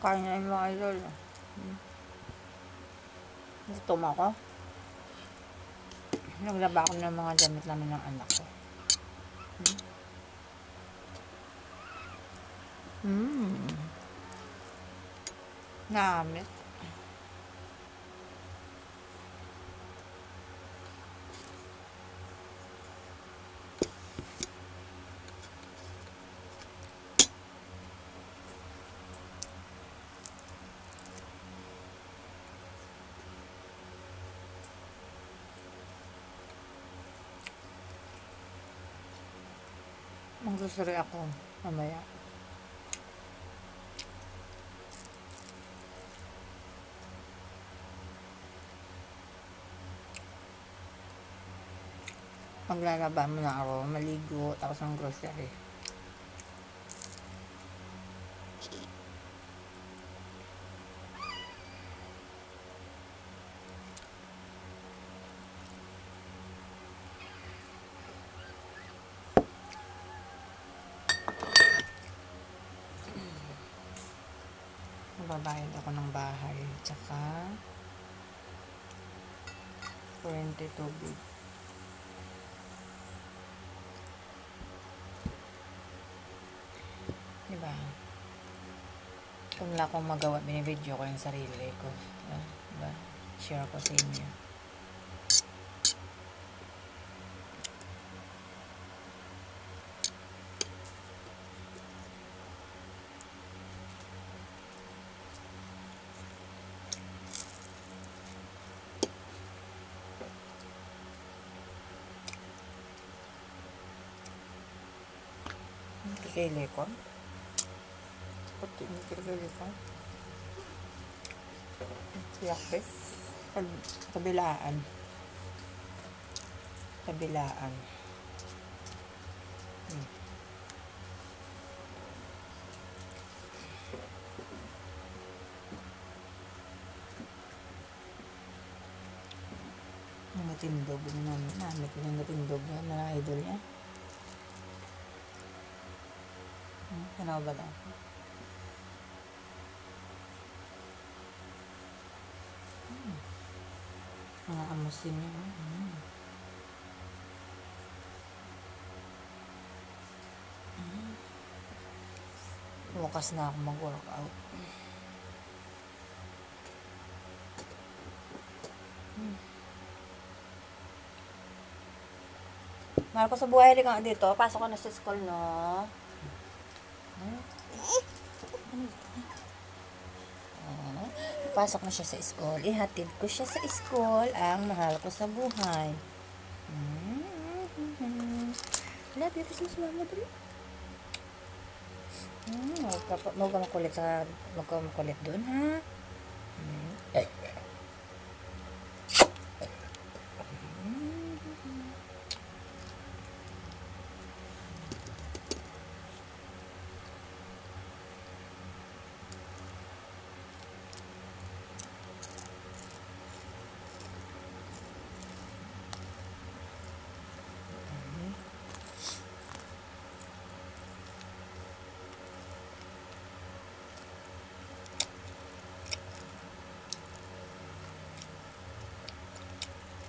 Kumakain na yung mga idol. Gutom ako. Naglaba ako ng mga damit namin ng anak ko. Namit. Magsusuri ako mamaya. Maglalaba muna ako, maligo, tapos ng grocery. Magbabayad ako ng bahay, tsaka kuryente, tubig. Diba? Kung wala akong magawa, binibidyo ko yung sarili ko. Diba? Share ko sa inyo. Kikili ko. Pati yung kikili ko. Yakis. Kabilaan. Kabilaan. Natindog na namin. Natindog na mga idol niya. Ano ba lang? Mga amusin niya. Bukas na ako mag-workout. Mahal ko sa buhay, halika dito. Pasok ko na sa school, no? Pasok na siya sa school. Ihatid ko siya sa school ang mahal ko sa buhay. Love you, Christmas mama dali. Huwag ka makulit doon, ha?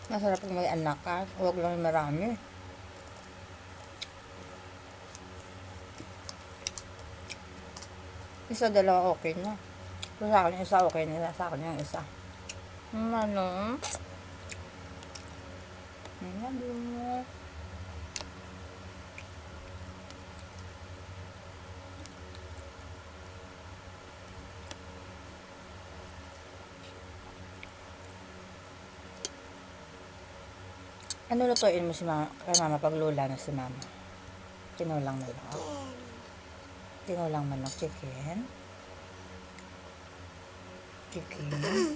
Masarap kung may anak ka. Huwag lang marami. Isa, dalawa, okay na. Pero sa akin, isa, okay na. Sa akin yung isa. Ano? Ano mo? Ano lutuin mo si mama, kay mama pag lula na si mama? Tinulang manok. Tinulang manok, chicken. Chicken.